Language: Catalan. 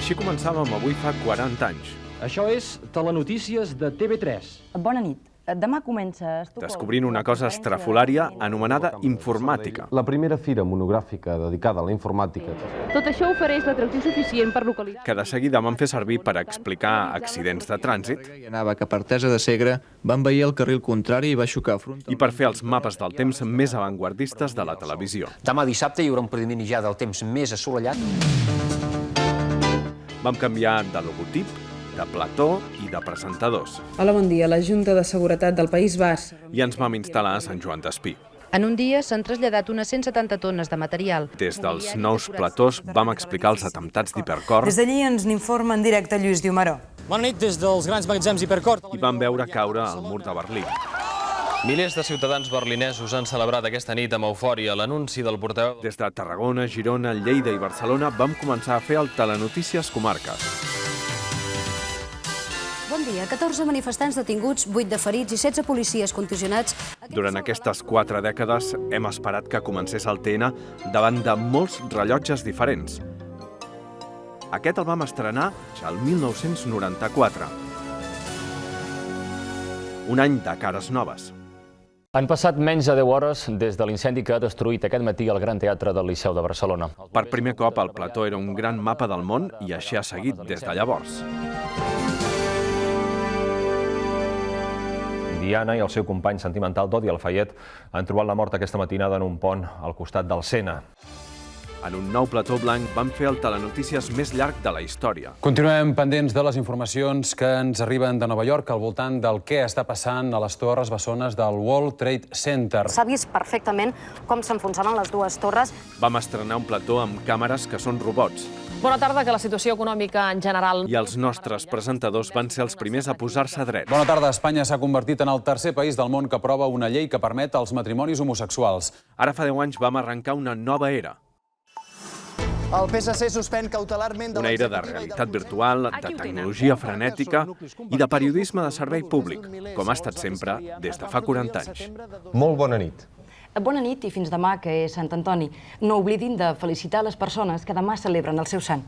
Així començàvem avui fa 40 anys. Això és Telenotícies de TV3. Bona nit. Demà comença a Estocolm. Descobrint una cosa estrafolària anomenada informàtica. La primera fira monogràfica dedicada a la informàtica. Tot això ofereix l'atractiu suficient per localitzar... Que de seguida vam fer servir per explicar accidents de trànsit I anava cap a Artesa de Segre, va envair el carril contrari i va xocar frontalment. i per fer els mapes del temps més avantguardistes de la televisió. Demà dissabte hi haurà un predomini ja del temps més assolellat. Vam canviar de logotip, de plató i de presentadors. Hola, bon dia. La Junta de Seguretat del País Basc. I ens vam instal·lar a Sant Joan d'Espí. En un dia s'han traslladat unes 170 tones de material. Des dels nous platós vam explicar els atemptats d'Hipercor Des d'allí ens n'informa en directe Lluís Diumaró. Bona nit des dels grans magatzems Hipercor. i vam veure caure el mur de Berlín. Milers de ciutadans berlinesos han celebrat aquesta nit amb eufòria l'anunci del portaveu. Des de Tarragona, Girona, Lleida i Barcelona vam començar a fer el Telenotícies Comarques. Bon dia. 14 manifestants detinguts, 8 de ferits i 16 policies contusionats. Durant aquestes 4 dècades hem esperat que comencés el TN davant de molts rellotges diferents. Aquest el vam estrenar ja el 1994. Un any de cares noves. Han passat menys de 10 hores des de l'incendi que ha destruït aquest matí el Gran Teatre del Liceu de Barcelona. Per primer cop el plató era un gran mapa del món i així ha seguit des de llavors. Diana i el seu company sentimental Dodi Alfayet han trobat la mort aquesta matinada en un pont al costat del Sena. En un nou plató blanc vam fer el Telenotícies més llarg de la història. Continuem pendents de les informacions que ens arriben de Nova York al voltant del què està passant a les torres bessones del World Trade Center. S'ha vist perfectament com s'enfonsaven les dues torres. Vam estrenar un plató amb càmeres que són robots. Bona tarda, que la situació econòmica en general... I els nostres presentadors van ser els primers a posar-se drets. Bona tarda. Espanya s'ha convertit en el tercer país del món que aprova una llei que permet els matrimonis homosexuals. Ara fa 10 anys vam arrencar una nova era. El PSC suspèn cautelarment... Una era de realitat virtual, de tecnologia frenètica i de periodisme de servei públic, com ha estat sempre des de fa 40 anys. Molt bona nit. Bona nit i fins demà, que és Sant Antoni. No oblidin de felicitar les persones que demà celebren el seu sant.